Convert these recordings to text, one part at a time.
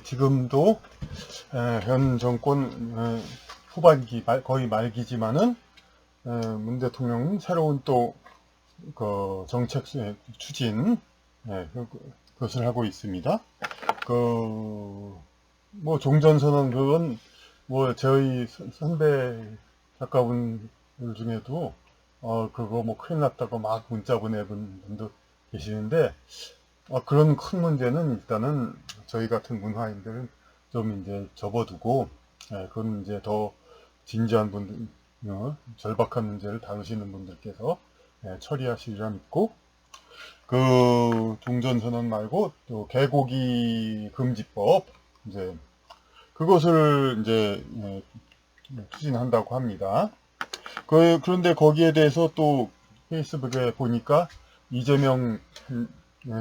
지금도 현 정권 후반기 거의 말기지만은 문 대통령은 새로운 또 그 정책 추진 그것을 하고 있습니다. 그 뭐 종전선언 그건 뭐 저희 선배 작가분들 중에도 그거 뭐 큰일 났다고 막 문자 보내본 분도 계시는데 그런 큰 문제는 일단은 저희 같은 문화인들은 좀 이제 접어두고, 그건 이제 더 진지한 분들, 절박한 문제를 다루시는 분들께서 처리하시리라 믿고, 그 종전선언 말고 또 개고기 금지법, 이제 그것을 이제 추진한다고 합니다. 그런데 거기에 대해서 또 페이스북에 보니까 이재명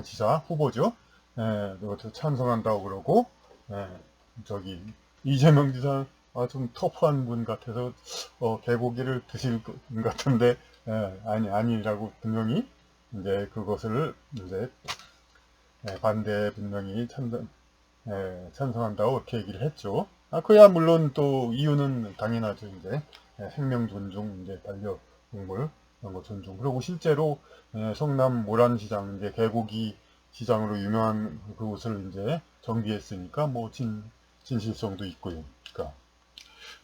지사 후보죠. 이것도 찬성한다고 그러고, 예, 저기 이재명 지사 좀 터프한 분 같아서 개고기를 드실 것 같은데 아니라고 분명히 이제 그것을 이제 반대 분명히 찬성한다고 그렇게 얘기를 했죠. 그야 물론 또 이유는 당연하죠. 이제 생명 존중, 이제 반려동물 이런 거 존중. 그리고 실제로 성남 모란시장 이제 개고기 시장으로 유명한 그곳을 이제 정비했으니까 뭐 진실성도 있고요. 그러니까.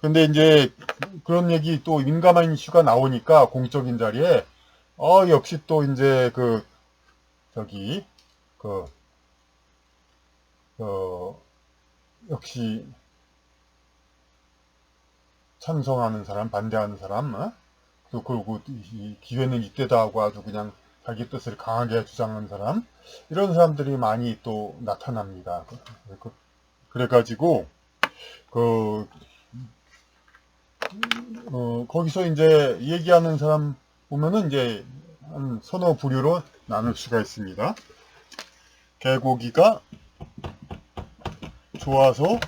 근데 이제 그런 얘기 또 민감한 이슈가 나오니까 공적인 자리에 역시 또 이제 그 저기 그 어, 역시 찬성하는 사람, 반대하는 사람, 또 그리고 이 기회는 이때다 하고 아주 그냥 자기 뜻을 강하게 주장하는 사람, 이런 사람들이 많이 또 나타납니다. 그래가지고 그 거기서 이제 얘기하는 사람 보면은 이제 한 서너 부류로 나눌 수가 있습니다. 개고기가 좋아서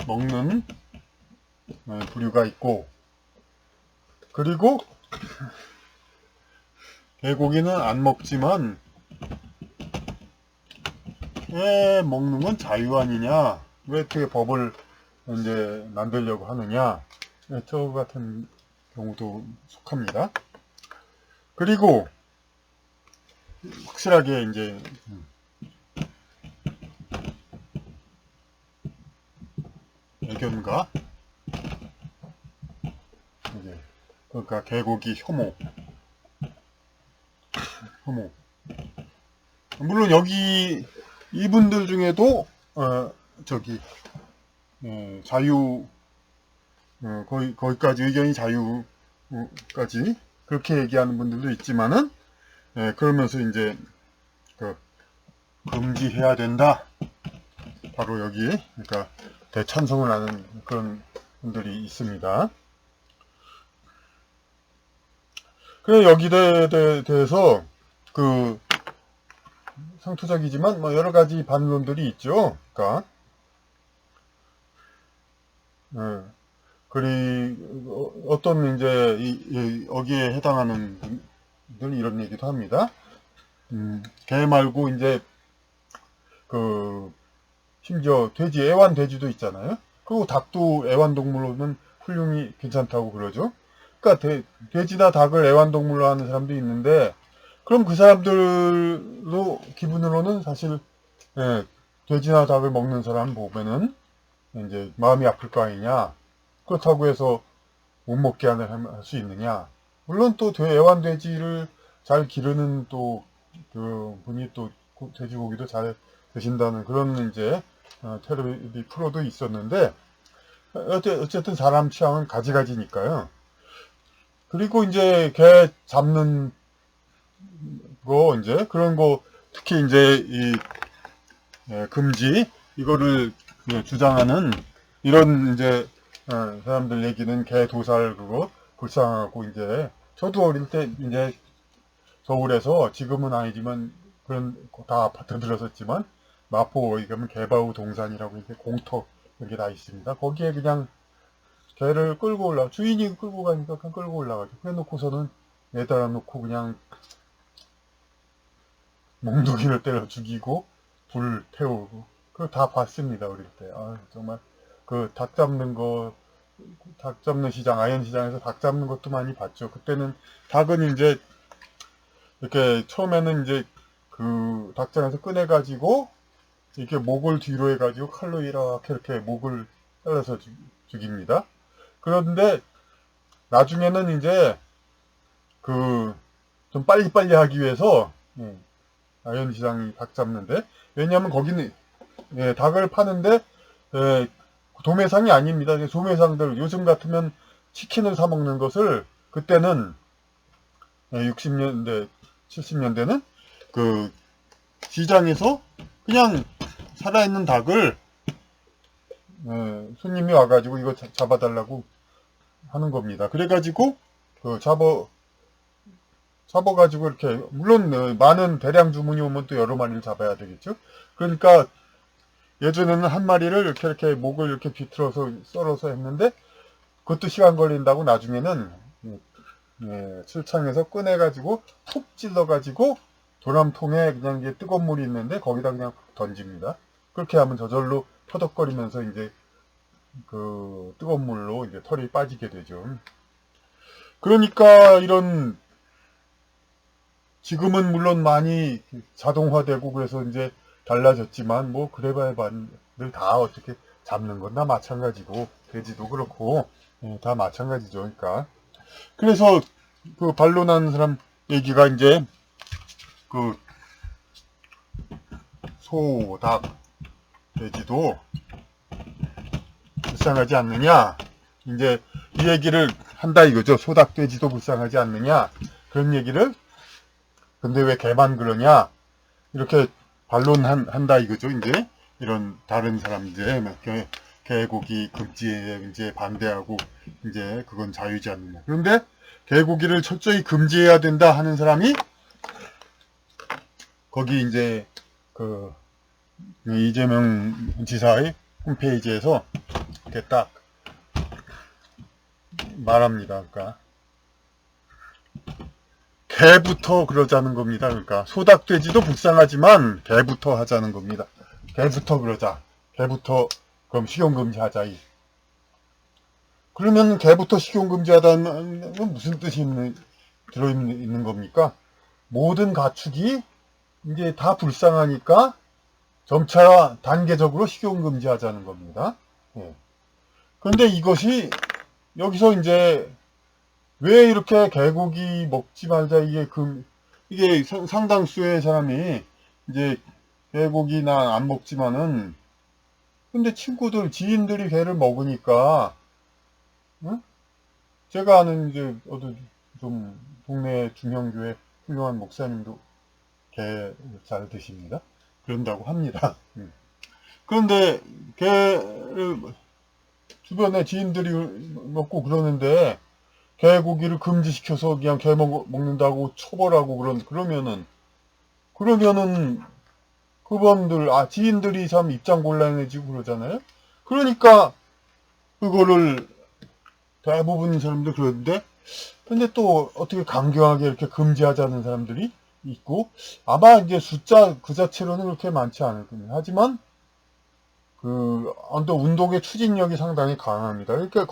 먹는 부류가 있고, 그리고 개고기는 안 먹지만 왜 먹는 건 자유 아니냐? 왜 어떻게 법을 이제 만들려고 하느냐? 저 같은 경우도 속합니다. 그리고 확실하게 이제 애견가, 이제 그러니까 개고기 혐오. 물론 여기 이분들 중에도 저기 자유 거기까지 의견이 자유까지 그렇게 얘기하는 분들도 있지만은 그러면서 이제 그 금지해야 된다. 바로 여기 그러니까 대찬성을 하는 그런 분들이 있습니다. 그래 여기에 대해서 그 상투적이지만 뭐 여러 가지 반론들이 있죠. 그러니까 그리고 어떤 이제 여기에 해당하는 분들 이런 얘기도 합니다. 개 말고 이제 그 심지어 돼지 애완돼지도 있잖아요. 그리고 닭도 애완동물로는 훌륭히 괜찮다고 그러죠. 그러니까 돼지나 닭을 애완동물로 하는 사람도 있는데 그럼 그 사람들로 기분으로는 사실 돼지나 닭을 먹는 사람 보면은 이제 마음이 아플 거 아니냐. 그렇다고 해서 못 먹게 할 수 있느냐. 물론 또 애완돼지를 잘 기르는 또 그 분이 또 돼지고기도 잘 드신다는 그런 이제 텔레비 프로도 있었는데 어쨌든 사람 취향은 가지가지니까요. 그리고 이제 개 잡는 거 이제 그런 거 특히 이제 이 금지 이거를 주장하는 이런 이제 사람들 얘기는 개 도살 그거 불쌍하고 이제 저도 어릴 때 이제 서울에서 지금은 아니지만 그런 다 아파트 들었었지만 마포 어디 가면 개바우 동산이라고 이렇게 공터 이렇게 다 있습니다. 거기에 그냥 개를 끌고 주인이 끌고 가니까 그냥 끌고 올라가죠. 그래 놓고서는 매달아 놓고 그냥 몽둥이를 때려 죽이고 불 태우고, 그거 다 봤습니다, 어릴 때. 아, 정말, 그 닭 잡는 거, 닭 잡는 시장, 아현시장에서 닭 잡는 것도 많이 봤죠. 그때는 닭은 이제, 이렇게 처음에는 이제 그 닭장에서 꺼내가지고, 이렇게 목을 뒤로 해가지고 칼로 이렇게 목을 잘라서 죽입니다. 그런데 나중에는 이제 그 좀 빨리빨리 하기 위해서 아현시장이 닭 잡는데, 왜냐하면 거기는 닭을 파는데 도매상이 아닙니다. 소매상들 요즘 같으면 치킨을 사 먹는 것을 그때는 60년대 70년대는 그 시장에서 그냥 살아있는 닭을 손님이 와가지고 이거 잡아달라고 하는 겁니다. 그래가지고 그 잡아가지고 이렇게, 물론 많은 대량 주문이 오면 또 여러 마리를 잡아야 되겠죠. 그러니까 예전에는 한 마리를 이렇게 목을 이렇게 비틀어서 썰어서 했는데, 그것도 시간 걸린다고 나중에는 출창에서 꺼내가지고 푹 찔러가지고 도람통에 그냥 이제 뜨거운 물이 있는데 거기다 그냥 던집니다. 그렇게 하면 저절로 터덕거리면서 이제 그 뜨거운 물로 이제 털이 빠지게 되죠. 그러니까 이런, 지금은 물론 많이 자동화되고 그래서 이제 달라졌지만, 뭐 그래봐야 늘 다 어떻게 잡는 건 다 마찬가지고, 돼지도 그렇고 다 마찬가지죠. 그러니까 그래서 그 반론하는 사람 얘기가 이제 그 소, 닭, 돼지도 불쌍하지 않느냐, 이제 이 얘기를 한다 이거죠. 소, 닭, 돼지도 불쌍하지 않느냐, 그런 얘기를. 근데 왜 개만 그러냐, 이렇게 반론한다 이거죠. 이제 이런 다른 사람들, 개고기 금지에 이제 반대하고, 이제 그건 자유지 않느냐. 그런데 개고기를 철저히 금지해야 된다 하는 사람이 거기 이제 그 이재명 지사의 홈페이지에서 이렇게 딱 말합니다. 그러니까 개부터 그러자는 겁니다. 그러니까 소닭돼지도 불쌍하지만 개부터 하자는 겁니다. 개부터 그러자. 개부터 그럼 식용금지 하자. 그러면 개부터 식용금지 하다는 건 무슨 뜻이 들어있는 겁니까? 모든 가축이 이제 다 불쌍하니까 점차 단계적으로 식용금지 하자는 겁니다. 그런데 이것이 여기서 이제 왜 이렇게 개고기 먹지 말자, 이게 상당수의 사람이 이제 개고기나 안 먹지만은, 근데 지인들이 개를 먹으니까, 응? 제가 아는 이제 어디 좀 동네 중형교회 훌륭한 목사님도 개 잘 드십니다. 그런다고 합니다. 그런데 개를 주변에 지인들이 먹고 그러는데, 개고기를 금지시켜서 그냥 개 먹는다고 처벌하고 그러면은 그분들, 지인들이 참 입장 곤란해지고 그러잖아요. 그러니까 그거를 대부분 사람들 그러는데, 근데 또 어떻게 강경하게 이렇게 금지하자는 사람들이 있고, 아마 이제 숫자 그 자체로는 그렇게 많지 않을 겁니다. 하지만 또 운동의 추진력이 상당히 강합니다. 그러니까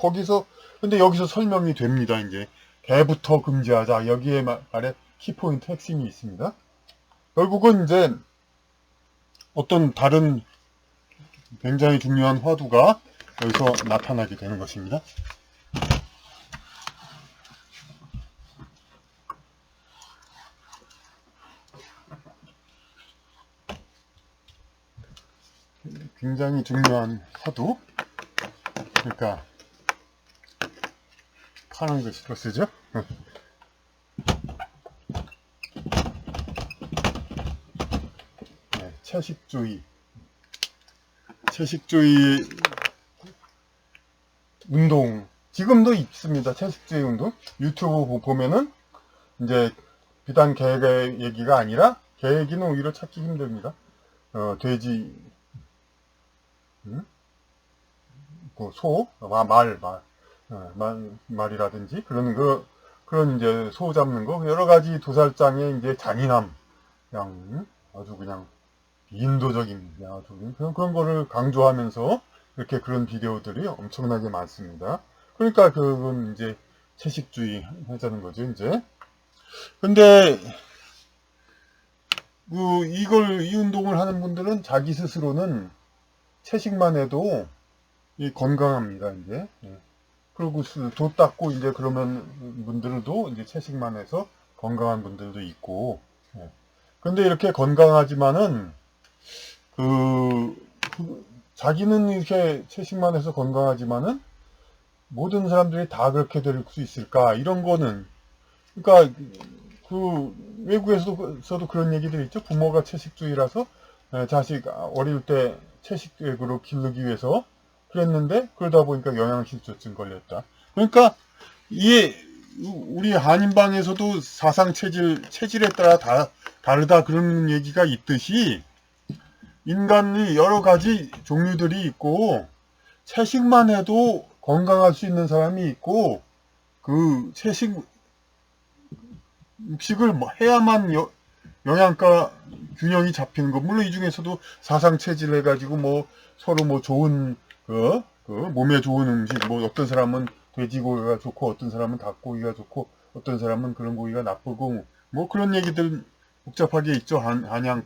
근데 여기서 설명이 됩니다. 이제 개부터 금지하자. 여기에 말에 키포인트 핵심이 있습니다. 결국은 이제 어떤 다른 굉장히 중요한 화두가 여기서 나타나게 되는 것입니다. 굉장히 중요한 화두. 그러니까 파란 글씨로 쓰죠. 채식주의 운동, 지금도 있습니다. 채식주의 운동. 유튜브 보면은 이제 비단 개 얘기가 아니라, 개 얘기는 오히려 찾기 힘듭니다. 돼지, 소, 말이라든지 그런 이제 소 잡는 거, 여러 가지 도살장의 이제 잔인함, 그냥 아주 그냥 인도적입니다. 그런 거를 강조하면서 이렇게 그런 비디오들이 엄청나게 많습니다. 그러니까 그건 이제 채식주의 하자는 거죠, 이제. 근데 이 운동을 하는 분들은 자기 스스로는 채식만 해도 건강합니다, 이제. 예. 그리고 도 닦고 이제 그러면 분들도 이제 채식만 해서 건강한 분들도 있고. 예. 근데 이렇게 건강하지만은 그, 자기는 이렇게 채식만 해서 건강하지만은 모든 사람들이 다 그렇게 될 수 있을까? 이런 거는 그러니까 외국에서도 그런 얘기들이 있죠. 부모가 채식주의라서 자식 어릴 때 채식으로 기르기 위해서 그랬는데 그러다 보니까 영양실조증 걸렸다. 그러니까 이게 우리 한인방에서도 사상 체질에 따라 다르다 그런 얘기가 있듯이 인간이 여러 가지 종류들이 있고 채식만 해도 건강할 수 있는 사람이 있고 그 채식 육식을 해야만 영양가 균형이 잡히는 거. 물론 이 중에서도 사상 체질 해가지고 뭐 서로 뭐 좋은 몸에 좋은 음식, 뭐 어떤 사람은 돼지고기가 좋고 어떤 사람은 닭고기가 좋고 어떤 사람은 그런 고기가 나쁘고 뭐 그런 얘기들 복잡하게 있죠. 한양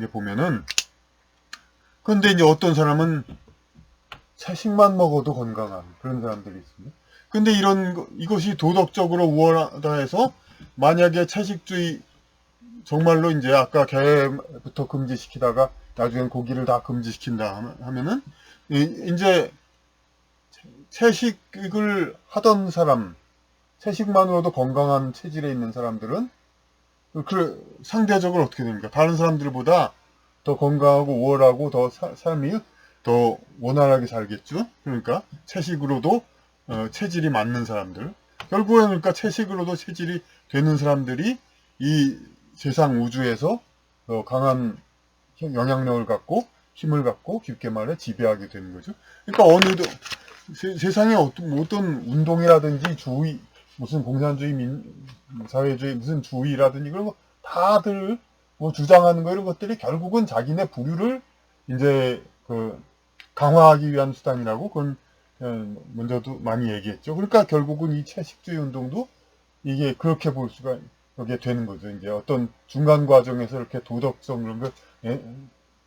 게 보면은. 근데 이제 어떤 사람은 채식만 먹어도 건강한 그런 사람들이 있습니다. 근데 이것이 도덕적으로 우월하다 해서 만약에 채식주의 정말로 이제 아까 게부터 금지시키다가 나중엔 고기를 다 금지시킨다 하면은 이제 채식을 하던 사람, 채식만으로도 건강한 체질에 있는 사람들은 상대적으로 어떻게 됩니까? 다른 사람들보다 더 건강하고 우월하고 더 삶이 더 원활하게 살겠죠. 그러니까 채식으로도 체질이 맞는 사람들. 결국에는 그러니까 채식으로도 체질이 되는 사람들이 이 세상 우주에서 강한 영향력을 갖고 힘을 갖고 깊게 말해 지배하게 되는 거죠. 그러니까 세상에 어떤 운동이라든지 무슨 공산주의 사회주의 무슨 주의라든지 그런 거 다들 뭐 주장하는 거 이런 것들이 결국은 자기네 부류를 이제 강화하기 위한 수단이라고 그건 먼저도 많이 얘기했죠. 그러니까 결국은 이 채식주의 운동도 이게 그렇게 볼 수가 이게 되는 거죠. 이제 어떤 중간 과정에서 이렇게 도덕성 그런 걸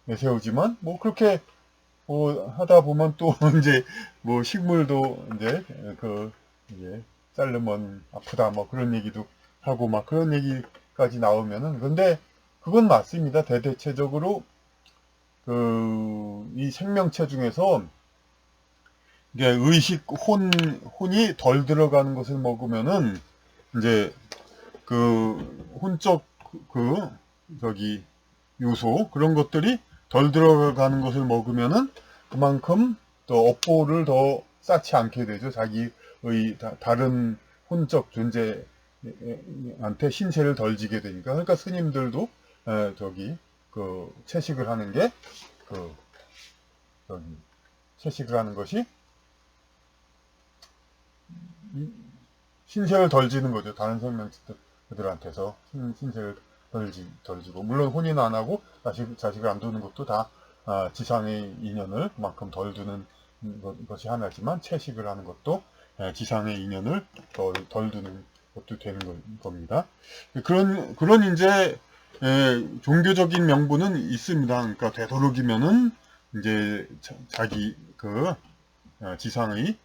내세우지만 뭐 그렇게 하다 보면 또 이제 뭐 식물도 이제 이제 자르면 아프다 뭐 그런 얘기도 하고 막 그런 얘기까지 나오면은 근데 그건 맞습니다. 대대체적으로 이 생명체 중에서 이게 혼이 덜 들어가는 것을 먹으면은 이제 혼적 요소 그런 것들이 덜 들어가는 것을 먹으면은 그만큼 또 업보를 더 쌓지 않게 되죠. 자기의 다른 혼적 존재한테 신세를 덜 지게 되니까. 그러니까 스님들도 채식을 하는 게 채식을 하는 것이 신세를 덜 지는 거죠. 다른 생명체들한테서 신세를 덜 지고 물론 혼인은 안 하고 자식을 안 두는 것도 다 지상의 인연을 그만큼 덜 두는 것이 하나지만 채식을 하는 것도 지상의 인연을 덜 두는 것도 되는 겁니다. 그런 이제 종교적인 명분은 있습니다. 그러니까 되도록이면은 이제 자기 지상의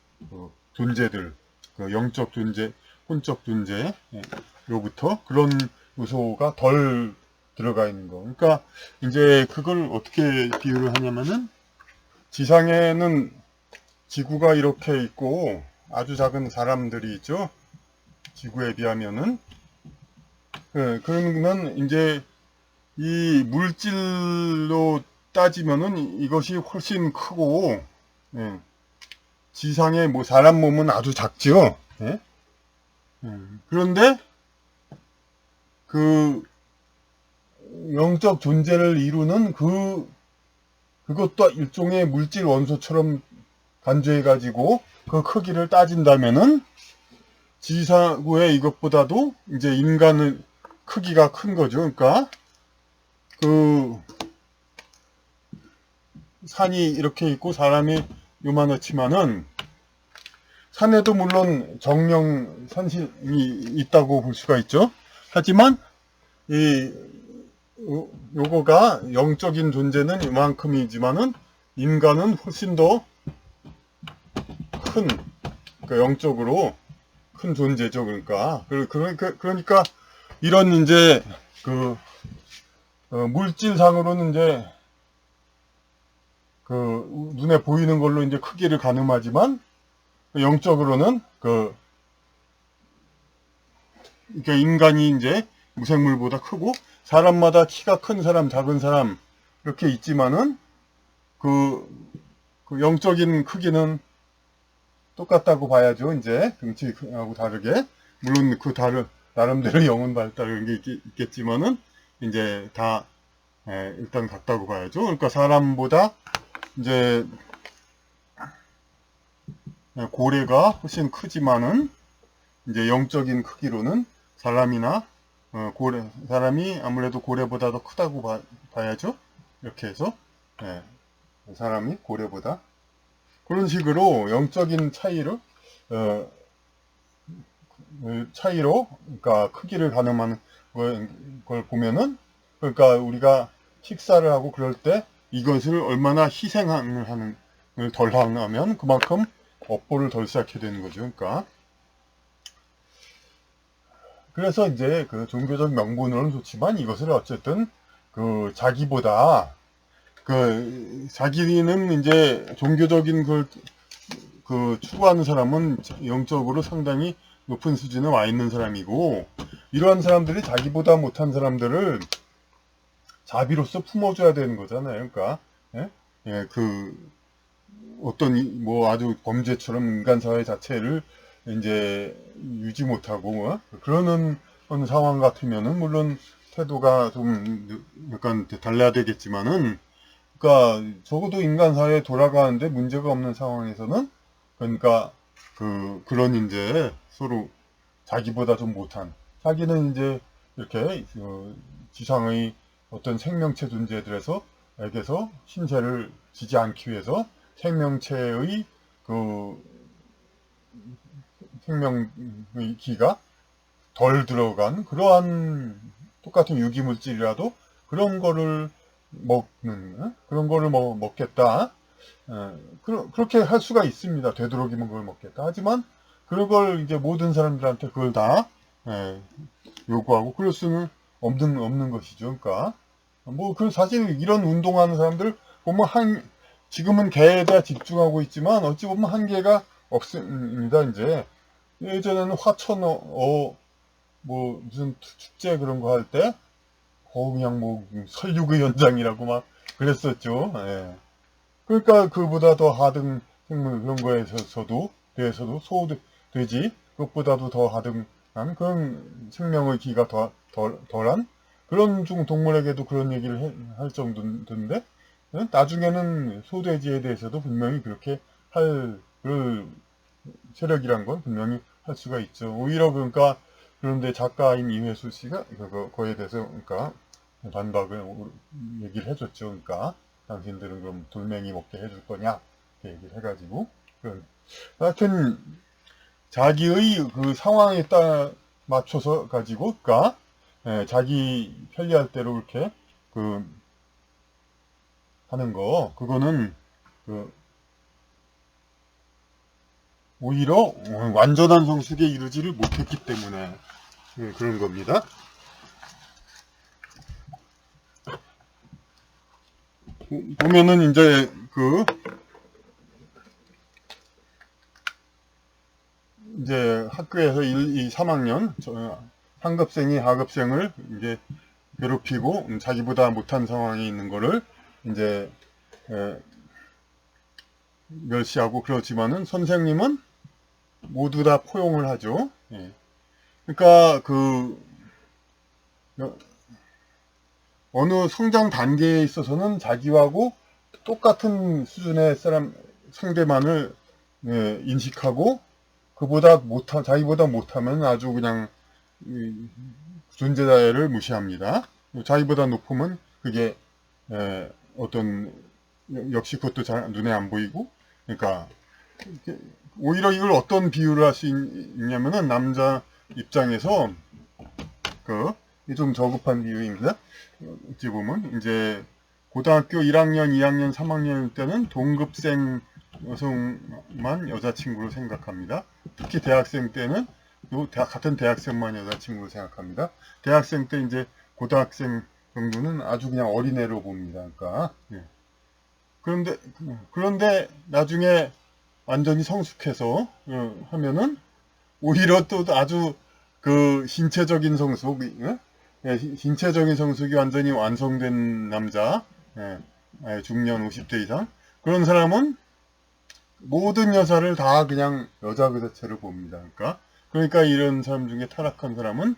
존재들 영적 존재, 혼적 존재로부터 그런 요소가 덜 들어가 있는 거. 그러니까 이제 그걸 어떻게 비유를 하냐면은 지상에는 지구가 이렇게 있고 아주 작은 사람들이 있죠. 지구에 비하면은 그러면 이제 이 물질로 따지면은 이것이 훨씬 크고 지상에 뭐 사람 몸은 아주 작지요. 예? 그런데 영적 존재를 이루는 그것도 일종의 물질 원소처럼 간주해 가지고 그 크기를 따진다면은 지구의 이것보다도 이제 인간의 크기가 큰 거죠. 그러니까 산이 이렇게 있고 사람이 요만하지만은 산에도 물론 정령 산신이 있다고 볼 수가 있죠. 하지만 요거가 영적인 존재는 이만큼이지만은 인간은 훨씬 더 큰, 그러니까 영적으로 큰 존재죠. 그러니까 이런 이제 물질상으로는 이제 눈에 보이는 걸로 이제 크기를 가늠하지만 영적으로는 그러니까 인간이 이제 무생물보다 크고 사람마다 키가 큰 사람, 작은 사람 이렇게 있지만은 그 영적인 크기는 똑같다고 봐야죠. 이제 등치하고 다르게 물론 나름대로 영혼 발달한 게 있겠지만은 이제 다 일단 같다고 봐야죠. 그러니까 사람보다 이제 고래가 훨씬 크지만은 이제 영적인 크기로는 사람이나 사람이 아무래도 고래보다 더 크다고 봐야죠. 이렇게 해서 사람이 고래보다 그런 식으로 영적인 차이로 그러니까 크기를 가늠하는 걸 보면은 그러니까 우리가 식사를 하고 그럴 때 이것을 얼마나 희생하는 덜 하면 그만큼 업보를 덜 쌓게 되는 거죠. 그러니까 그래서 이제 종교적 명분으로는 좋지만 이것을 어쨌든 자기보다 자기는 이제 종교적인 추구하는 사람은 영적으로 상당히 높은 수준에 와 있는 사람이고 이러한 사람들이 자기보다 못한 사람들을 자비로서 품어줘야 되는 거잖아요. 그러니까 어떤 뭐 아주 범죄처럼 인간 사회 자체를 이제 유지 못하고 그러는 상황 같으면은 물론 태도가 좀 약간 달라야 되겠지만은 그러니까 적어도 인간 사회에 돌아가는데 문제가 없는 상황에서는 그러니까 그런 이제 서로 자기보다 좀 못한 자기는 이제 이렇게 지상의 어떤 생명체 존재들에게서 신체를 지지 않기 위해서 생명체의 생명의 기가 덜 들어간 그러한 똑같은 유기물질이라도 그런 거를 그런 거를 먹겠다. 그렇게 할 수가 있습니다. 되도록이면 그걸 먹겠다. 하지만 그걸 이제 모든 사람들한테 그걸 다 요구하고 그럴 수는 없는 것이죠. 그러니까 사실 이런 운동하는 사람들 보면 지금은 개에 대해 집중하고 있지만 어찌 보면 한계가 없습니다. 이제 예전에는 무슨 축제 그런 거 할 때 그냥 설육의 현장이라고 막 그랬었죠. 예. 그러니까 그보다 더 하등 생물 그런 대해서도 돼지 그것보다도 더 하등한 그런 생명의 기가 덜한 그런 동물에게도 그런 얘기를 할 정도인데 나중에는 소돼지에 대해서도 분명히 그렇게 할 세력이란 건 분명히 할 수가 있죠. 오히려 그런데 작가인 이회수 씨가 그거에 대해서 반박을 얘기를 해줬죠. 그러니까 당신들은 그럼 돌멩이 먹게 해줄 거냐 이렇게 얘기를 해가지고 하여튼 자기의 상황에 따라 맞춰서 가지고 자기 편리할 대로 이렇게 하는 거 그거는 오히려 완전한 성숙에 이르지를 못했기 때문에 그런 겁니다. 보면은 이제 학교에서 3학년 상급생이 하급생을 이제 괴롭히고 자기보다 못한 상황에 있는 거를 이제 멸시하고 그렇지만은 선생님은 모두 다 포용을 하죠. 예. 그러니까 어느 성장 단계에 있어서는 자기하고 똑같은 수준의 상대만을 인식하고 자기보다 못하면 아주 그냥 존재자를 무시합니다. 자기보다 높으면 그게 어떤 역시 그것도 잘 눈에 안 보이고, 그러니까 오히려 이걸 어떤 비유를 할 수 있냐면은 남자 입장에서 좀 저급한 비유입니다. 어찌 보면 이제 고등학교 1학년, 2학년, 3학년 때는 동급생 여성만 여자친구로 생각합니다. 특히 대학생 때는 같은 대학생만 여자친구로 생각합니다. 대학생 때 이제 고등학생 정도는 아주 그냥 어린애로 봅니다. 그러니까 그런데 나중에 완전히 성숙해서 하면은 오히려 또 아주 그 신체적인 성숙, 신체적인 성숙이 완전히 완성된 남자, 중년 50대 이상 그런 사람은 모든 여자를 다 그냥 여자 그 자체로 봅니다. 그러니까 이런 사람 중에 타락한 사람은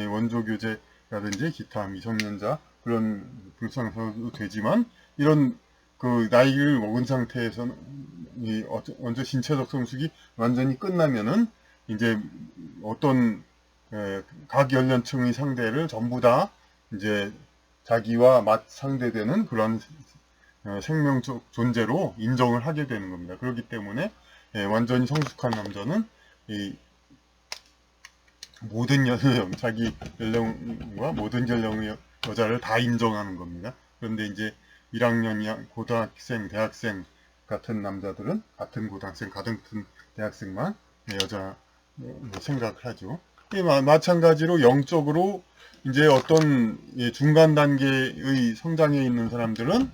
원조 교제라든지 기타 미성년자 그런 불상사도 되지만 이런 그 나이를 먹은 상태에서는 먼저 신체적 성숙이 완전히 끝나면은 이제 어떤 각 연령층의 상대를 전부 다 이제 자기와 맞 상대되는 그런 생명적 존재로 인정을 하게 되는 겁니다. 그렇기 때문에 완전히 성숙한 남자는 이 모든 연령, 자기 연령과 모든 연령의 여자를 다 인정하는 겁니다. 그런데 이제 1학년, 고등학생, 대학생 같은 남자들은 같은 고등학생, 같은 대학생만 여자 생각을 하죠. 마찬가지로 영적으로 이제 어떤 중간 단계의 성장에 있는 사람들은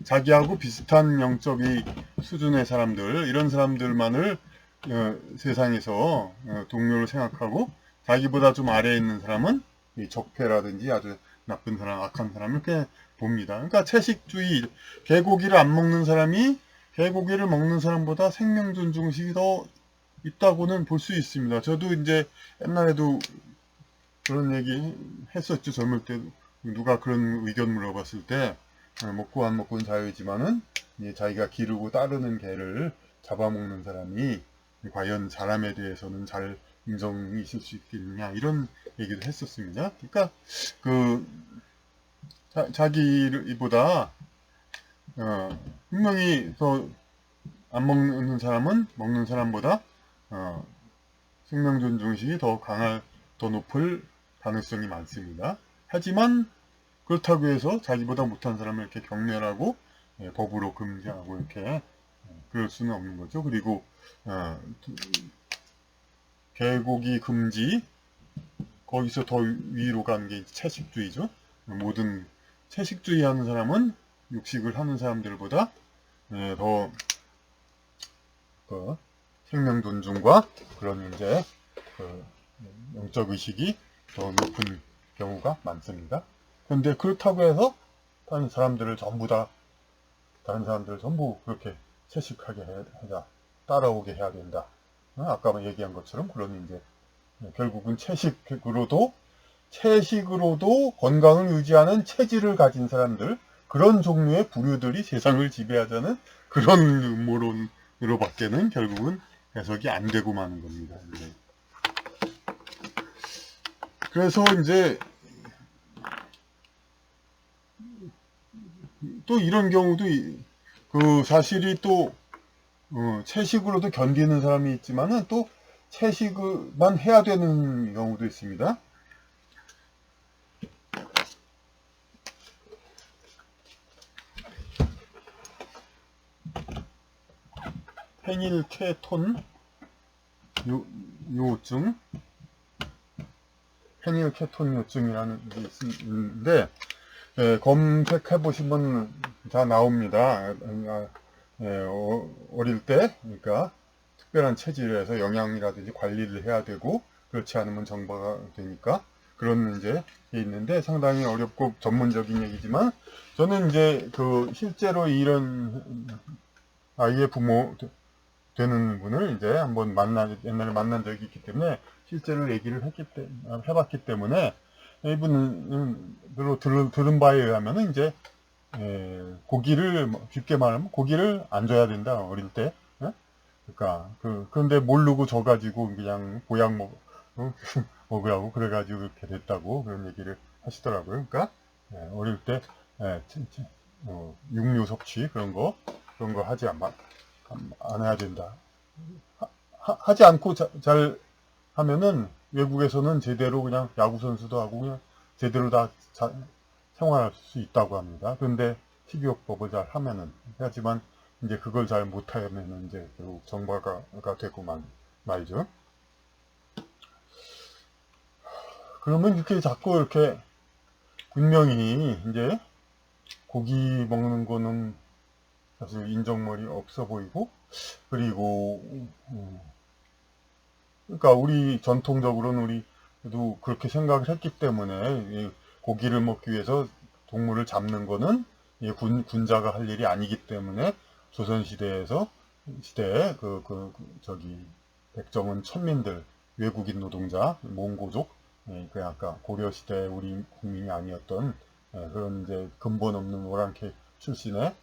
자기하고 비슷한 영적의 수준의 사람들, 이런 사람들만을 세상에서 동료로 생각하고 자기보다 좀 아래에 있는 사람은 적폐라든지 아주 나쁜 사람, 악한 사람을 이렇게 봅니다. 그러니까 채식주의, 개고기를 안 먹는 사람이 개고기를 먹는 사람보다 생명 존중식이 더 있다고는 볼 수 있습니다. 저도 이제 옛날에도 그런 얘기 했었죠. 젊을 때 누가 그런 의견 물어봤을 때 먹고 안 먹고는 자유지만은 자기가 기르고 따르는 개를 잡아먹는 사람이 과연 사람에 대해서는 잘 인정이 있을 수 있겠느냐 이런 얘기를 했었습니다. 그러니까 그 자기보다 분명히 더 안 먹는 사람은 먹는 사람보다 생명 존중식이 더 높을 가능성이 많습니다. 하지만 그렇다고 해서 자기보다 못한 사람을 이렇게 경멸하고 법으로 금지하고 이렇게 그럴 수는 없는 거죠. 그리고 개고기 금지 거기서 더 위로 가는 게 채식주의죠. 모든 채식주의 하는 사람은 육식을 하는 사람들보다 더 생명 존중과 그런 이제 영적 의식이 더 높은 경우가 많습니다. 그런데 그렇다고 해서 다른 사람들을 전부 그렇게 채식하게 해야 따라오게 해야 된다. 아까 얘기한 것처럼 그런 이제 결국은 채식으로도 건강을 유지하는 체질을 가진 사람들 그런 종류의 부류들이 세상을 지배하자는 그런 음모론으로밖에는 결국은 해석이 안 되고 마는 겁니다. 이제. 그래서 이제 또 이런 경우도 그 사실이 또 채식으로도 견디는 사람이 있지만은 또 채식만 해야 되는 경우도 있습니다. 페닐케톤 요증, 페닐케톤 요증이라는 게 있는데 검색해 보시면 다 나옵니다. 어릴 때, 그러니까 특별한 체질에서 영양이라든지 관리를 해야 되고 그렇지 않으면 정보가 되니까 그런 이제 게 있는데 상당히 어렵고 전문적인 얘기지만 저는 이제 그 실제로 이런 아이의 부모 되는 분을 이제 한번 옛날에 만난 적이 있기 때문에 실제로 얘기를 해봤기 때문에 이분으로 들은 바에 의하면 이제 고기를 쉽게 말하면 고기를 안 줘야 된다 어릴 때. 그러니까 그런데 모르고 져가지고 그냥 보약 먹으라고 그래가지고 그렇게 됐다고 그런 얘기를 하시더라고요. 그러니까 어릴 때 육류 섭취 그런 거 하지 안 해야 된다. 하지 않고 잘 하면은 외국에서는 제대로 그냥 야구 선수도 하고 그냥 제대로 다 생활할 수 있다고 합니다. 그런데 식이요법을 잘 하면은 하지만 이제 그걸 잘 못하면은 이제 결국 정과가 되고만 말이죠. 그러면 이렇게 자꾸 이렇게 분명히 이제 고기 먹는 거는 사실 인정머리 없어 보이고 그리고 그러니까 우리 전통적으로는 우리도 그렇게 생각을 했기 때문에 이 고기를 먹기 위해서 동물을 잡는 거는 이 군자가 할 일이 아니기 때문에 시대에 저기 백정은 천민들 외국인 노동자 몽고족 그 아까 고려 시대 우리 국민이 아니었던 그런 이제 근본 없는 오랑캐 출신의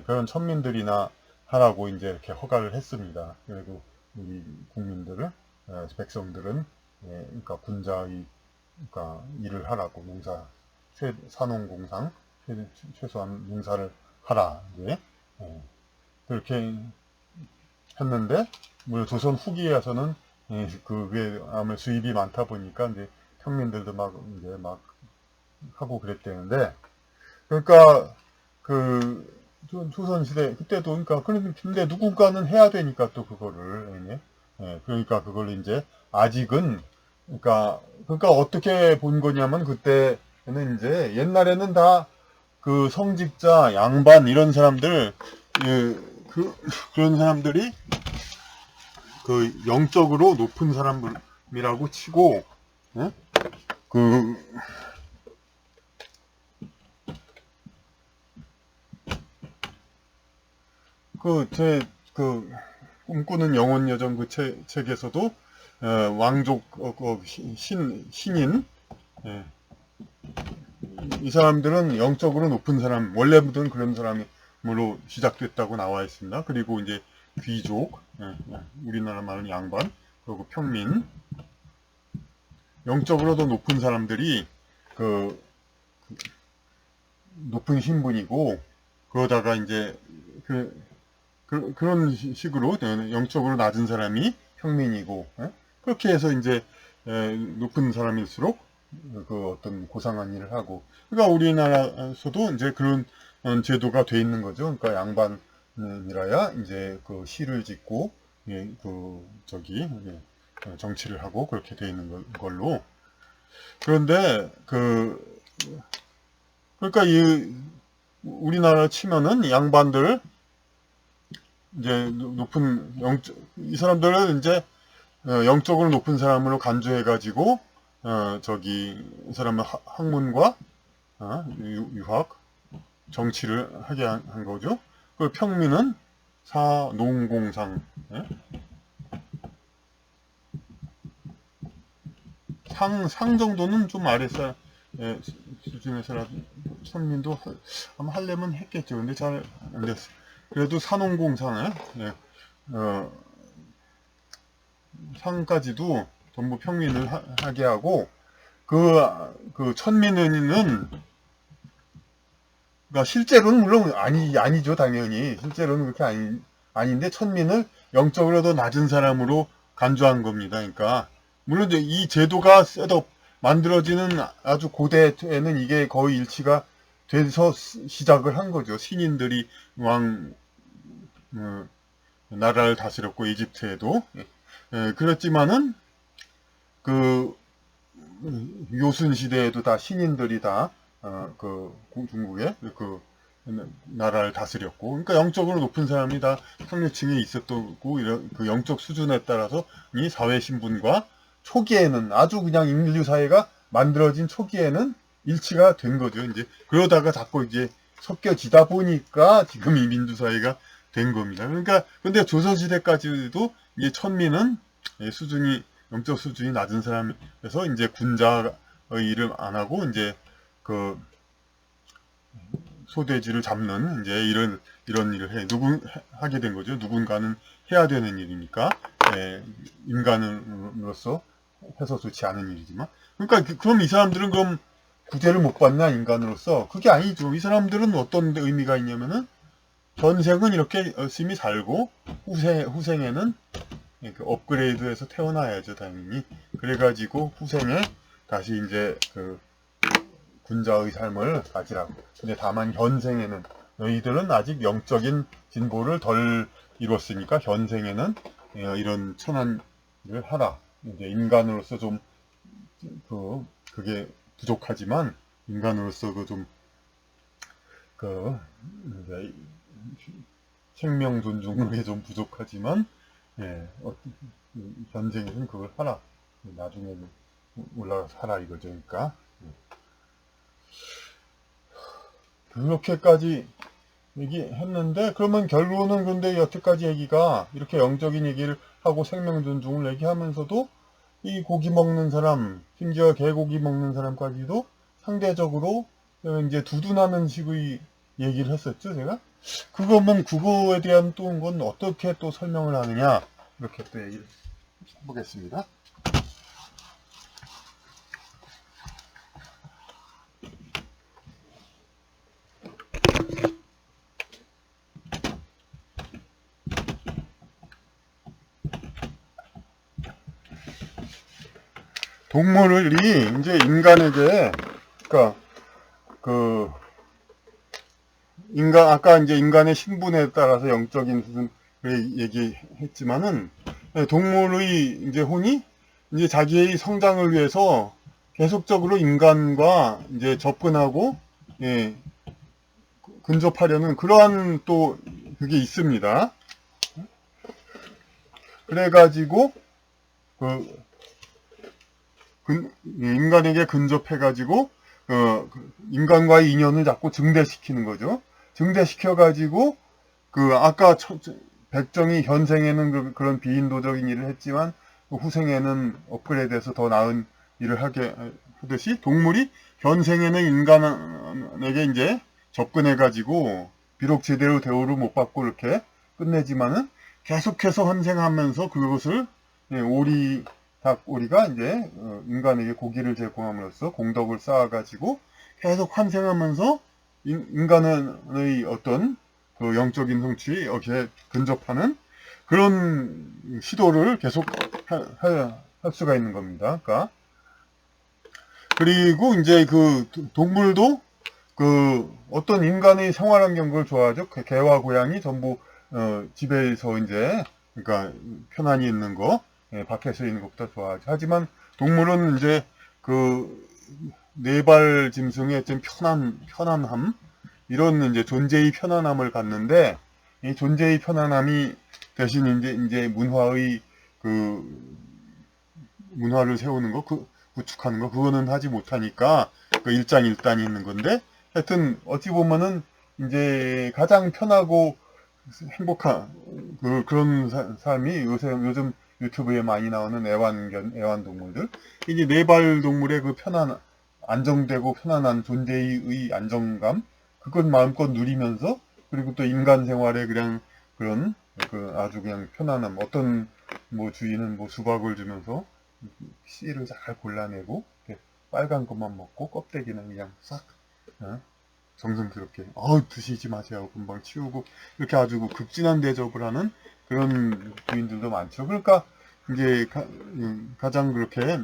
그런 천민들이나 하라고 이제 이렇게 허가를 했습니다. 그리고 우리 국민들을 백성들은 그러니까 군자의 그러니까 일을 하라고 산농공상 최소한 농사를 하라 이제 그렇게 했는데 물론 조선 후기에 와서는 그게 아무래도 수입이 많다 보니까 이제 평민들도 막 하고 그랬대는데 그러니까 그 조선시대 그때도 그러니까 근데 누군가는 해야 되니까 또 그거를 그러니까 그걸 이제 아직은 그러니까 어떻게 본 거냐면 그때는 이제 옛날에는 다 그 성직자 양반 이런 사람들 그런 사람들이 그 영적으로 높은 사람이라고 치고 그 꿈꾸는 영혼 여정 그 책에서도 왕족 신인 이 사람들은 영적으로 높은 사람 원래부터는 그런 사람으로 시작됐다고 나와 있습니다. 그리고 이제 귀족 우리나라 말은 양반 그리고 평민 영적으로도 높은 사람들이 높은 신분이고 그러다가 이제 그런 식으로 영적으로 낮은 사람이 평민이고 그렇게 해서 이제 높은 사람일수록 그 어떤 고상한 일을 하고 그러니까 우리나라에서도 이제 그런 제도가 돼 있는 거죠. 그러니까 양반이라야 이제 그 시를 짓고 정치를 하고 그렇게 돼 있는 걸로 그런데 그러니까 우리나라 치면은 양반들 이제 이 사람들은 이제 영적으로 높은 사람으로 간주해가지고 이 사람은 학문과 유학 정치를 하게 한 거죠. 그 평민은 사농공상 상 정도는 좀 아랫사 수준에서라도 천민도 아마 하려면 했겠죠. 근데 잘 안 됐어. 그래도 산업공사는 상까지도 전부 평민을 하게 하고 그 천민은 그러니까 실제로는 물론 아니죠. 당연히 실제로는 그렇게 아닌데 천민을 영적으로도 낮은 사람으로 간주한 겁니다. 그러니까 물론 이제 이 제도가 만들어지는 아주 고대에는 이게 거의 일치가 돼서 시작을 한 거죠. 신인들이 나라를 다스렸고 이집트에도 그렇지만은 그 요순 시대에도 다 신인들이 다 중국에 나라를 다스렸고 그러니까 영적으로 높은 사람이 다 상류층에 있었고 이런 그 영적 수준에 따라서 이 사회 신분과 초기에는 아주 그냥 인류 사회가 만들어진 초기에는 일치가 된 거죠. 이제 그러다가 자꾸 이제 섞여지다 보니까 지금 이 민주 사회가 된 겁니다. 그러니까 근데 조선 시대까지도 이제 천민은 영적 수준이 낮은 사람에서 이제 군자의 일을 안 하고 이제 그 소돼지를 잡는 이제 이런 일을 하게 된 거죠. 누군가는 해야 되는 일이니까 인간으로서 해서 좋지 않은 일이지만 그러니까 그럼 이 사람들은 그럼 구제를 못 받냐, 인간으로서. 그게 아니죠. 이 사람들은 어떤 의미가 있냐면은, 전생은 이렇게 열심히 살고, 후생에는 업그레이드해서 태어나야죠, 당연히. 그래가지고, 후생에 다시 이제, 군자의 삶을 가지라고. 근데 다만 현생에는, 너희들은 아직 영적인 진보를 덜 이뤘으니까, 현생에는 이런 천한 일을 하라. 이제 인간으로서 좀, 그게 부족하지만, 인간으로서 이제 생명 존중에 좀 부족하지만, 예, 현생에는 그걸 하라. 나중에는 올라가서 하라 이거죠. 그러니까. 그렇게까지 얘기했는데, 그러면 결론은 근데 여태까지 얘기가 이렇게 영적인 얘기를 하고 생명 존중을 얘기하면서도 이 고기 먹는 사람, 심지어 개고기 먹는 사람까지도 상대적으로 이제 두둔하는 식의 얘기를 했었죠, 제가? 그거면 그거에 대한 또 건 어떻게 또 설명을 하느냐, 이렇게 또 얘기를 해보겠습니다. 동물이 이제 인간에게, 그러니까 아까 이제 인간의 신분에 따라서 영적인 수준 얘기했지만은, 동물의 이제 혼이 이제 자기의 성장을 위해서 계속적으로 인간과 이제 접근하고, 예, 근접하려는 그러한 또 그게 있습니다. 그래가지고, 인간에게 근접해가지고, 인간과의 인연을 자꾸 증대시키는 거죠. 증대시켜가지고, 아까 백정이 현생에는 그런 비인도적인 일을 했지만, 후생에는 업그레이드해서 더 나은 일을 하듯이, 동물이 현생에는 인간에게 이제 접근해가지고, 비록 제대로 대우를 못 받고 이렇게 끝내지만은, 계속해서 환생하면서 그것을, 닭오리가 이제 인간에게 고기를 제공함으로써 공덕을 쌓아가지고 계속 환생하면서 인간의 어떤 영적인 성취에 여기에 근접하는 그런 시도를 계속 할 수가 있는 겁니다. 그러니까 그리고 이제 동물도 어떤 인간의 생활 환경을 좋아하죠. 개와 고양이 전부 집에서 이제 그러니까 편안히 있는 거, 밖에서 있는 것보다 좋아하죠. 하지만 동물은 이제 네발 짐승의 어떤 편안함, 이런 이제 존재의 편안함을 갖는데, 이 존재의 편안함이 대신 이제 문화를 세우는 거, 구축하는 거, 그거는 하지 못하니까, 일장일단이 있는 건데, 하여튼, 어찌 보면은, 이제 가장 편하고 행복한, 그런 삶이 요즘 유튜브에 많이 나오는 애완동물들. 이제 네발 동물의 안정되고 편안한 존재의 안정감, 그건 마음껏 누리면서, 그리고 또 인간 생활에 그런, 아주 그냥 편안함. 어떤, 주인은 수박을 주면서, 씨를 잘 골라내고, 빨간 것만 먹고, 껍데기는 그냥 싹, 정성스럽게, 드시지 마세요. 금방 치우고, 이렇게 아주 극진한 대접을 하는 그런 주인들도 많죠. 그러니까, 이제, 가장 그렇게,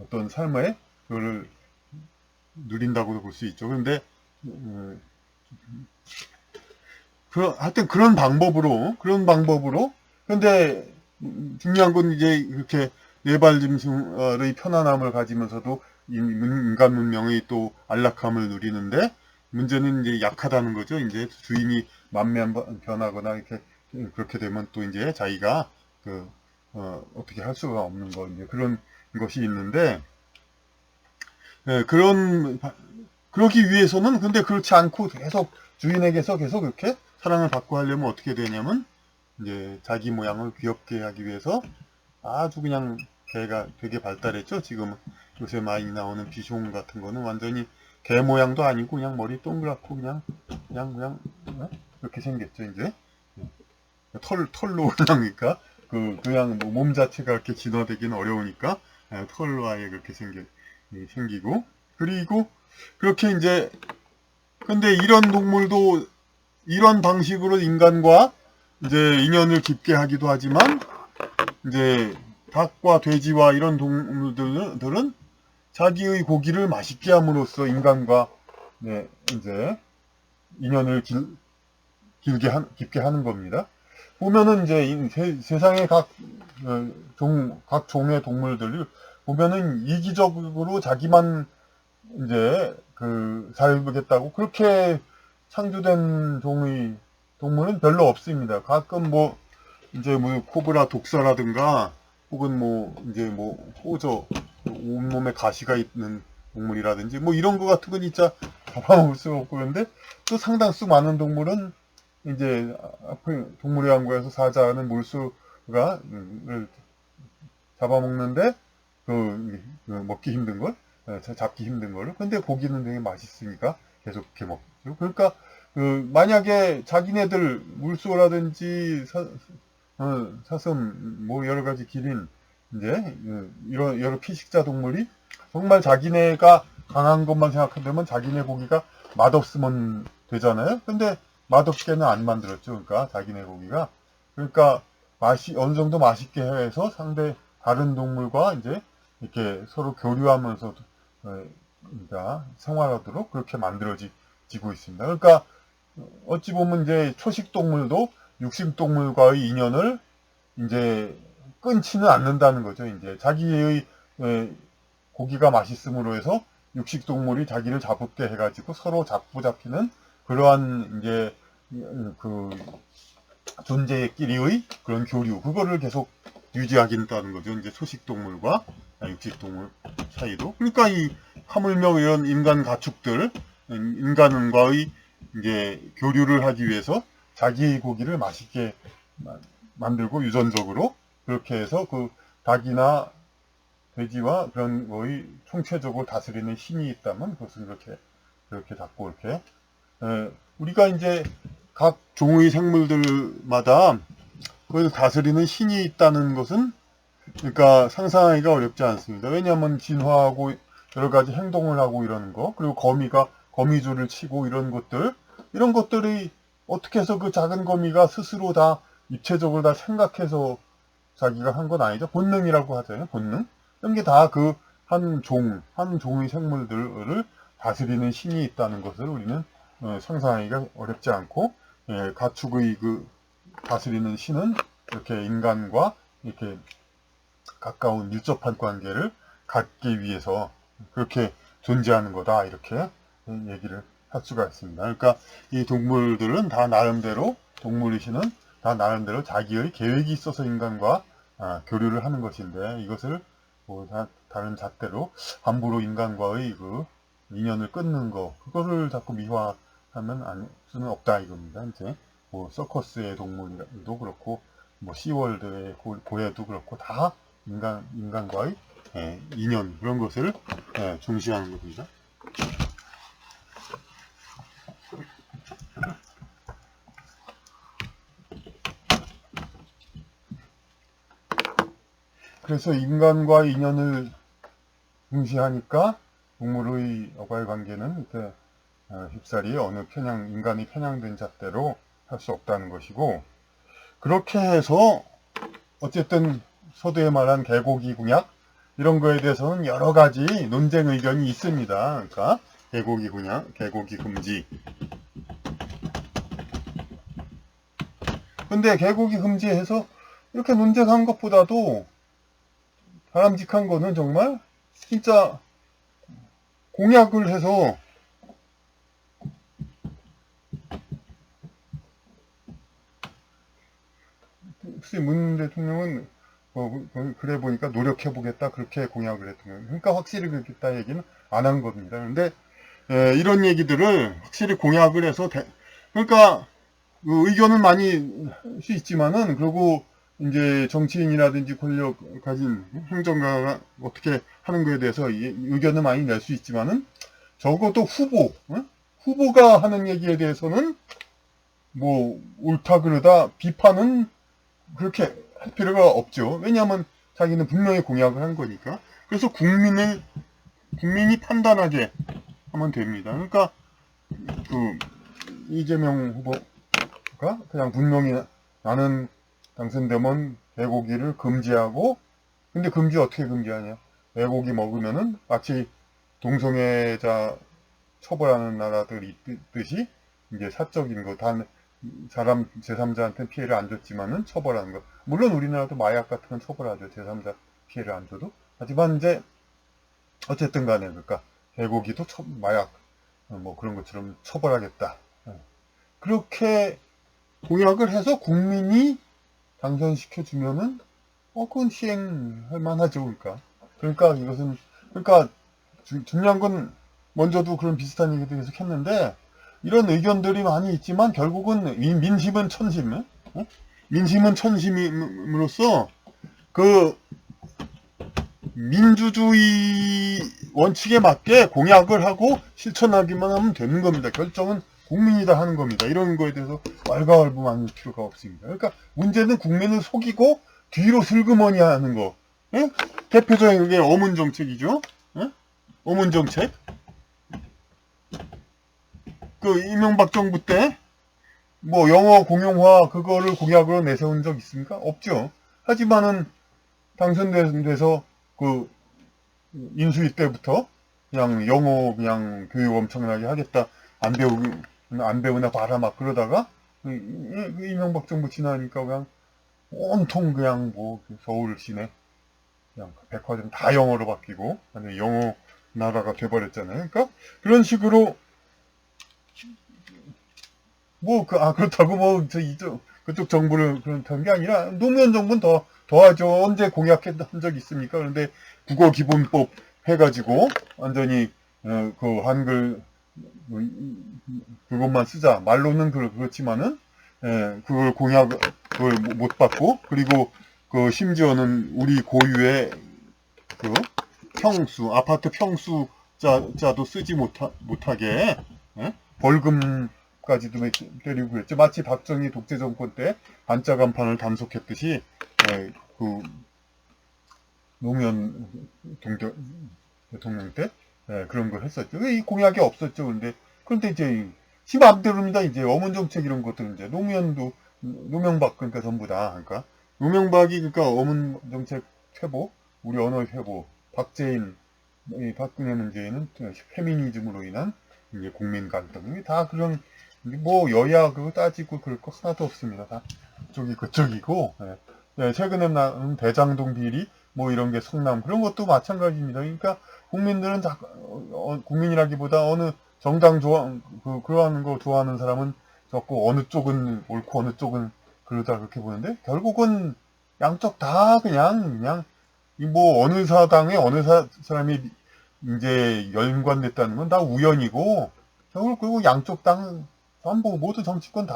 어떤 삶에, 그거를 누린다고도 볼 수 있죠. 그런데, 하여튼 그런 방법으로, 근데, 중요한 건 이제, 이렇게, 네발짐승의 편안함을 가지면서도, 인간 문명의 또 안락함을 누리는데, 문제는 이제 약하다는 거죠. 이제 주인이 만면 변하거나 이렇게 그렇게 되면 또 이제 자기가 어떻게 할 수가 없는 거, 이제 그런 것이 있는데, 그러기 위해서는 근데 그렇지 않고 주인에게서 계속 이렇게 사랑을 받고 하려면 어떻게 되냐면, 이제 자기 모양을 귀엽게 하기 위해서 아주 그냥 개가 되게 발달했죠. 지금 요새 많이 나오는 비숑 같은 거는 완전히 개 모양도 아니고 그냥 머리 동그랗고 그냥 이렇게 생겼죠. 이제 털로 그러니까 그냥 몸 자체가 그렇게 진화되기는 어려우니까 털로 아예 그렇게 생기고, 그리고 그렇게 이제, 근데 이런 동물도 이런 방식으로 인간과 이제 인연을 깊게 하기도 하지만, 이제 닭과 돼지와 이런 동물들은 자기의 고기를 맛있게 함으로써 인간과 네, 이제 인연을 깊게 하는 겁니다. 보면은 이제 세상의 각 종의 동물들을 보면은 이기적으로 자기만 이제 살겠다고 그렇게 창조된 종의 동물은 별로 없습니다. 가끔 뭐 이제 뭐 코브라 독사라든가 혹은 뭐 이제 뭐 호저 온몸에 가시가 있는 동물이라든지 뭐 이런 거 같은 건 진짜 잡아먹을 수가 없고 그런데 또 상당수 많은 동물은 이제 동물의 왕국에서 사자는 몰수가 잡아먹는데 먹기 힘든 걸 잡기 힘든 거를 근데 고기는 되게 맛있으니까 계속 이렇게 먹죠. 그러니까 만약에 자기네들 물소라든지 사슴 뭐 여러 가지 기린 이제 이런 여러 피식자 동물이 정말 자기네가 강한 것만 생각한다면 자기네 고기가 맛없으면 되잖아요. 근데 맛없게는 안 만들었죠. 그러니까 자기네 고기가 그러니까 맛이 어느 정도 맛있게 해서 상대 다른 동물과 이제 이렇게 서로 교류하면서 그러니까 생활하도록 그렇게 만들어지고 있습니다. 그러니까 어찌 보면 이제 초식 동물도 육식 동물과의 인연을 이제 끊지는 않는다는 거죠. 이제 자기의 고기가 맛있음으로 해서 육식 동물이 자기를 잡게 해가지고 서로 잡히는 그러한 이제 그 존재끼리의 그런 교류 그거를 계속 유지하겠다는 거죠. 이제 초식 동물과 육식 동물 사이도. 그러니까 이 하물며 이런 인간 가축들 인간과의 이제 교류를 하기 위해서 자기의 고기를 맛있게 만들고 유전적으로 그렇게 해서 닭이나 돼지와 그런 거의 총체적으로 다스리는 신이 있다면 그것은 그렇게 잡고 이렇게 우리가 이제 각 종의 생물들마다 그걸 다스리는 신이 있다는 것은 그러니까 상상하기가 어렵지 않습니다. 왜냐하면 진화하고 여러 가지 행동을 하고 이러는 거 그리고 거미줄을 치고 이런 것들이 어떻게 해서 그 작은 거미가 스스로 다 입체적으로 다 생각해서 자기가 한 건 아니죠. 본능이라고 하잖아요. 본능. 이런 게 다 한 종의 생물들을 다스리는 신이 있다는 것을 우리는 상상하기가 어렵지 않고 가축의 다스리는 신은 이렇게 인간과 이렇게 가까운 밀접한 관계를 갖기 위해서 그렇게 존재하는 거다 이렇게 얘기를 할 수가 있습니다. 그러니까 이 동물들은 다 나름대로 동물의 신은 다 나름대로 자기의 계획이 있어서 인간과 교류를 하는 것인데 이것을 뭐 다른 잣대로 함부로 인간과의 인연을 끊는 거 그거를 자꾸 미화하면 알 수는 없다 이겁니다. 이제 뭐 서커스의 동물도 그렇고 뭐 시월드의 고래도 그렇고 다 인간과의 인연 그런 것을 중시하는 겁니다. 그래서 인간과의 인연을 중시하니까 동물의 어과의 관계는 이렇게 쉽사리 어느 인간이 편향된 잣대로 할 수 없다는 것이고 그렇게 해서 어쨌든 서두에 말한 개고기 공약 이런 거에 대해서는 여러 가지 논쟁 의견이 있습니다. 그러니까 개고기 공약, 개고기 금지. 근데 개고기 금지해서 이렇게 논쟁한 것보다도 바람직한 거는 정말 진짜 공약을 해서 혹시 문 대통령은 그래 보니까 노력해 보겠다 그렇게 공약을 했던 거예요. 그러니까 확실히 그렇겠다 얘기는 안 한 겁니다. 그런데 이런 얘기들을 확실히 공약을 해서 그러니까 의견은 많이 할 수 있지만은 그리고 이제 정치인이라든지 권력 가진 행정가가 어떻게 하는 거에 대해서 의견을 많이 낼 수 있지만은 적어도 후보가 하는 얘기에 대해서는 뭐 옳다 그러다 비판은 그렇게 할 필요가 없죠. 왜냐하면 자기는 분명히 공약을 한 거니까. 그래서 국민이 판단하게 하면 됩니다. 그러니까 그 이재명 후보가 그냥 분명히 나는 당선되면 개고기를 금지하고, 근데 금지 어떻게 금지하냐? 개고기 먹으면은 마치 동성애자 처벌하는 나라들이 있듯이 이제 사적인 거, 단 사람 제3자한테 피해를 안 줬지만은 처벌하는 거. 물론 우리나라도 마약 같은 건 처벌하죠. 제3자 피해를 안 줘도. 하지만 이제 어쨌든 간에 그러니까 개고기도 마약 뭐 그런 것처럼 처벌하겠다. 그렇게 공약을 해서 국민이 당선시켜주면은 그건 시행할 만하죠. 그러니까 이것은 그러니까 중요한 건 먼저도 그런 비슷한 얘기도 계속 했는데, 이런 의견들이 많이 있지만 결국은 민심은 천심, 민심은 천심으로써 그 민주주의 원칙에 맞게 공약을 하고 실천하기만 하면 되는 겁니다. 결정은 국민이 다 하는 겁니다. 이런 거에 대해서 왈가왈부할 필요가 없습니다. 그러니까 문제는 국민을 속이고 뒤로 슬그머니 하는 거. 예? 대표적인 게 어문정책이죠. 예? 어문정책. 그 이명박 정부 때 뭐 영어 공용화 그거를 공약으로 내세운 적 있습니까? 없죠. 하지만은 당선돼서 그 인수위 때부터 그냥 영어 그냥 교육 엄청나게 하겠다, 안 배우나 봐라 막 그러다가 이명박 정부 지나니까 그냥 온통 그냥 뭐 서울 시내 그냥 백화점 다 영어로 바뀌고 영어 나라가 돼버렸잖아요. 그러니까 그런 식으로 그렇다고 그쪽 정부를 그렇다는 게 아니라 노무현 정부는 더하죠. 언제 공약한 적이 있습니까? 그런데 국어기본법 해가지고 완전히 그 한글 그것만 쓰자. 말로는 그렇지만은 그걸 그걸 못 받고, 그리고 그 심지어는 우리 고유의 그 아파트 평수자도 쓰지 못하게 벌금까지도 때리고 그랬죠. 마치 박정희 독재 정권 때 반짜 간판을 단속했듯이 그 노무현 대통령 때 그런 걸 했었죠. 이 공약이 없었죠. 그런데 이제 지 마음대로입니다. 이제 어문정책 이런 것들은 이제 노명박 그러니까 전부 다 그러니까 노명박이 그러니까 어문정책 퇴보, 우리 언어 회보, 박근혜 문재인은 페미니즘으로 인한 이제 국민 갈등, 다 그런 뭐 여야 그거 따지고 그럴 거 하나도 없습니다. 다 저기 그쪽이고. 최근에 나온 대장동 비리 뭐 이런 게 성남 그런 것도 마찬가지입니다. 그러니까 국민들은 국민이라기보다 어느 정당 그러한 거 좋아하는 사람은 적고 어느 쪽은 옳고 어느 쪽은 그러다 그렇게 보는데, 결국은 양쪽 다 그냥 뭐 어느 사당에 어느 사람이 이제 연관됐다는 건 다 우연이고, 그리고 양쪽 당 전부 모두 정치권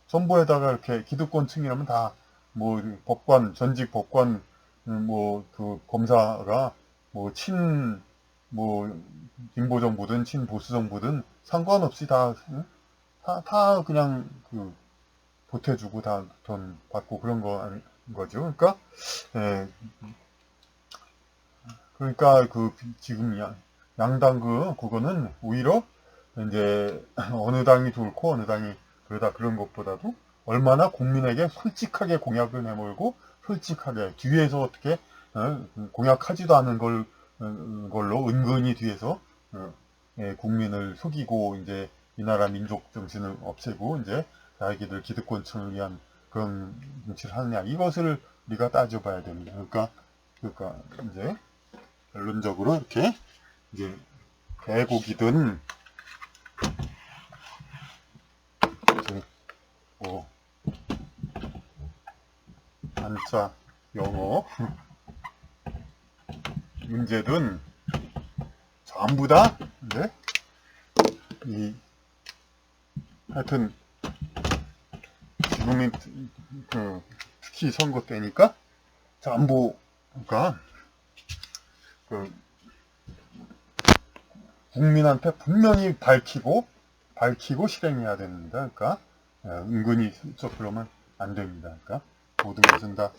전부에다가 이렇게 기득권층이라면 다 뭐 전직 법관 뭐 그 검사가 뭐 진보 정부든 친보수 정부든 상관없이 다 그냥 보태주고 다 돈 받고 그런 거죠. 그러니까 지금 양당 그거는 오히려 이제 어느 당이 좋고 어느 당이 그러다 그런 것보다도 얼마나 국민에게 솔직하게 공약을 내몰고 솔직하게 뒤에서 어떻게 공약하지도 않은 걸로 은근히 뒤에서 국민을 속이고 이제 이 나라 민족 정신을 없애고 이제 자기들 기득권층을 위한 그런 정치를 하느냐, 이것을 우리가 따져봐야 됩니다. 그러니까 이제 결론적으로 이렇게 이제 개고기든 뭐 한자 영어 문제든 전부 다 이제 하여튼 지금이 특히 선거 때니까 전부 그러니까 국민한테 분명히 밝히고 실행해야 됩니다. 그러니까 은근히 슬쩍 그러면 안 됩니다. 그러니까 모든 것은 다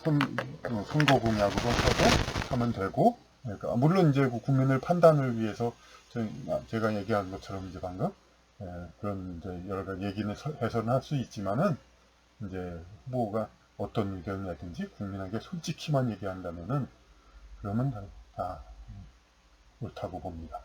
선거 공약으로 하면 되고, 그러니까 물론 이제 그 국민의 판단을 위해서 제가 얘기한 것처럼 이제 방금 그런 이제 여러 가지 얘기는 해서는 할 수 있지만은 이제 후보가 어떤 의견이라든지 국민에게 솔직히만 얘기한다면은 그러면 다 옳다고 봅니다.